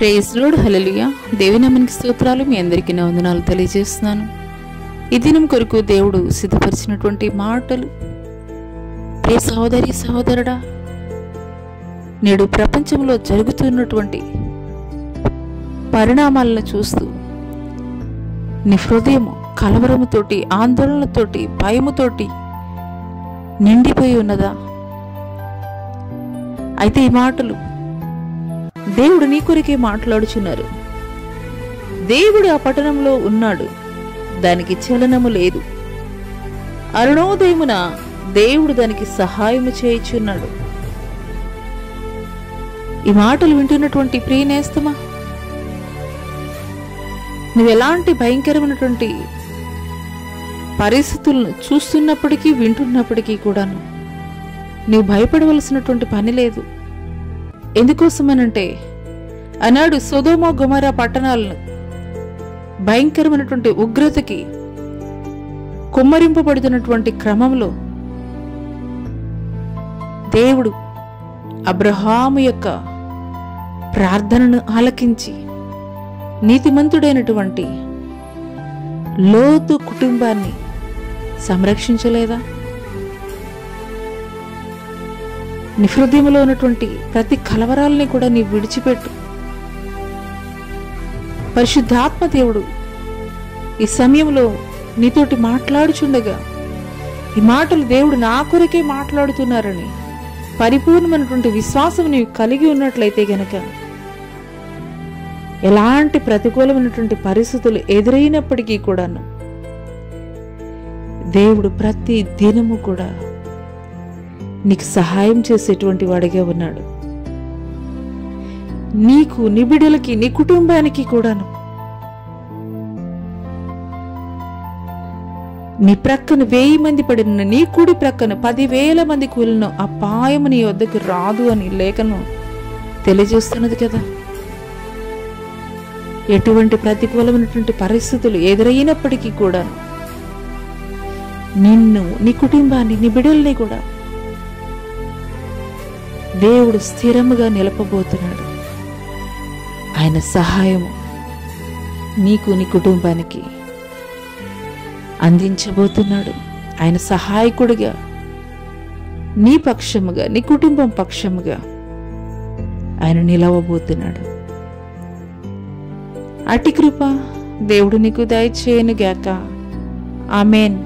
Praise lord, హల్లెలూయా. దేవుని నామానికి స్తోత్రాలు. మీ అందరికీ నా వందనాలు తెలియజేస్తున్నాను. ఈ దినం కొరకు దేవుడు సిద్ధపరిచినటువంటి మాటలు, ప్రియ సహోదరి సహోదరుడా, నేడు ప్రపంచంలో జరుగుతున్నటువంటి పరిణామాలను చూస్తూ నీ హృదయం కలవరముతోటి, ఆందోళనతోటి, భయముతోటి నిండిపోయి ఉన్నదా? అయితే ఈ మాటలు దేవుడు నీ కొరకే మాట్లాడుచున్నారు. దేవుడు ఆ పట్టణంలో ఉన్నాడు, దానికి చలనము లేదు. అరుణోదయమున దేవుడు దానికి సహాయము చేయుచున్నాడు. ఈ మాటలు వింటున్నటువంటి ప్రియనేస్తమా, నువ్వెలాంటి భయంకరమైనటువంటి పరిస్థితులను చూస్తున్నప్పటికీ, వింటున్నప్పటికీ కూడాను నువ్వు భయపడవలసినటువంటి పని లేదు. ఎందుకోసమనంటే, ఆనాడు సొదొమ గొమొర్రా పట్టణాలను భయంకరమైనటువంటి ఉగ్రతకి కుమ్మరింపబడుతున్నటువంటి క్రమంలో దేవుడు అబ్రహాము యొక్క ప్రార్థనను ఆలకించి నీతిమంతుడైనటువంటి లోతు కుటుంబాన్ని సంరక్షించలేదా? నీ హృదయంలో ఉన్నటువంటి ప్రతి కలవరాలని కూడా నీ విడిచిపెట్టు. పరిశుద్ధాత్మ దేవుడు ఈ సమయంలో నీతోటి మాట్లాడుచుండగా, ఈ మాటలు దేవుడు నా కొరకే మాట్లాడుతున్నారని పరిపూర్ణమైనటువంటి విశ్వాసం నీవు కలిగి ఉన్నట్లయితే గనక, ఎలాంటి ప్రతికూలమైనటువంటి పరిస్థితులు ఎదురైనప్పటికీ కూడాను దేవుడు ప్రతి దినము కూడా నీకు సహాయం చేసేటువంటి వాడిగా ఉన్నాడు. నీకు, నీ బిడ్డలకి, నీ కుటుంబానికి కూడాను నీ ప్రక్కన 1000 మంది పడిన, నీ కుడి ప్రక్కన 10,000 మంది కూలిన అపాయము నీ వద్దకు రాదు అని లేఖనం తెలియజేస్తున్నది కదా. ఎటువంటి ప్రతికూలమైనటువంటి పరిస్థితులు ఎదురైనప్పటికీ కూడా నిన్ను, నీ కుటుంబాన్ని, నీ బిడ్డల్ని కూడా దేవుడు స్థిరముగా నిలపబోతున్నాడు. ఆయన సహాయము నీకు, నీ కుటుంబానికి అందించబోతున్నాడు. ఆయన సహాయకుడిగా నీ పక్షముగా, నీ కుటుంబం పక్షముగా ఆయన నిలవబోతున్నాడు. అట్టి కృప దేవుడు నీకు దయచేయనుగాక. ఆమేన్.